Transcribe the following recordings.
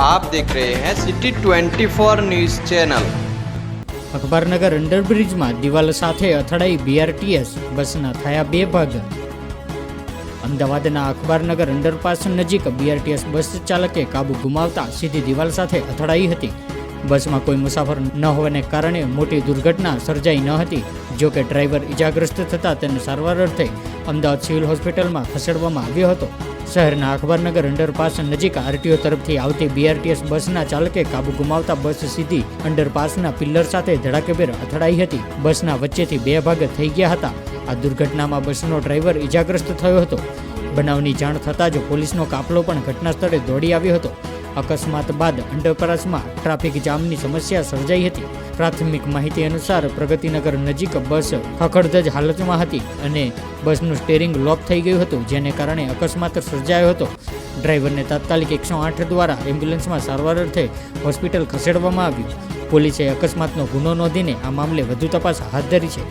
आप देख रहे हैं सिटी 24 न्यूज़ चैनल। અખબારનગર અંડરબ્રિજમાં દિવાલ સાથે અથડાઈ BRTS બસના થયા બે ભાગ। અમદાવાદના અખબારનગર અંડરપાસ નજીક BRTS બસ ચાલકે કાબુ ગુમાવતા સીધી દિવાલ સાથે અથડાઈ હતી। બસમાં કોઈ મુસાફર ન હોવાને કારણે મોટી દુર્ઘટના સર્જાઈ ન હતી। જો કે ડ્રાઈવર ઇજાગ્રસ્ત થતાં તેને સારવાર અર્થે અમદાવાદ સિવિલ હોસ્પિટલમાં ખસેડવામાં આવ્યો હતો। શહેરના અખબારનગર અંડરપાસ નજીક RTO તરફથી આવતી BRTS બસના ચાલકે કાબુ ગુમાવતા બસ સીધી અંડરપાસના પિલ્લર સાથે ધડાકેભેર અથડાઈ હતી। બસના વચ્ચેથી બે ભાગ થઈ ગયા હતા। આ દુર્ઘટનામાં બસનો ડ્રાઈવર ઇજાગ્રસ્ત થયો હતો। બનાવની જાણ થતાં જ પોલીસનો કાફલો પણ ઘટના સ્થળે દોડી આવ્યો હતો। અકસ્માત બાદ અંડરપાસમાં ટ્રાફિક જામની સમસ્યા સર્જાઈ હતી। પ્રાથમિક માહિતી અનુસાર પ્રગતિનગર નજીક બસ ખખડધજ હાલતમાં હતી અને બસનું સ્ટીરિંગ લોક થઈ ગયું હતું, જેને કારણે અકસ્માત સર્જાયો હતો। ડ્રાઈવરને તાત્કાલિક 108 દ્વારા એમ્બ્યુલન્સમાં સારવાર અર્થે હોસ્પિટલ ખસેડવામાં આવ્યું। પોલીસે અકસ્માતનો ગુનો નોંધીને આ મામલે વધુ તપાસ હાથ ધરી છે।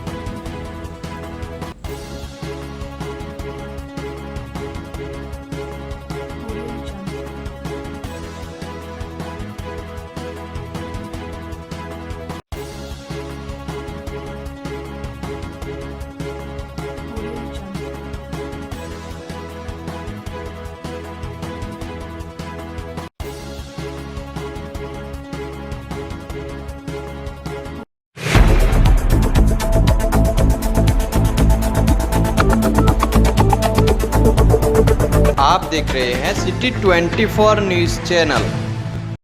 आप देख रहे हैं सिटी 24 न्यूज़ चैनल।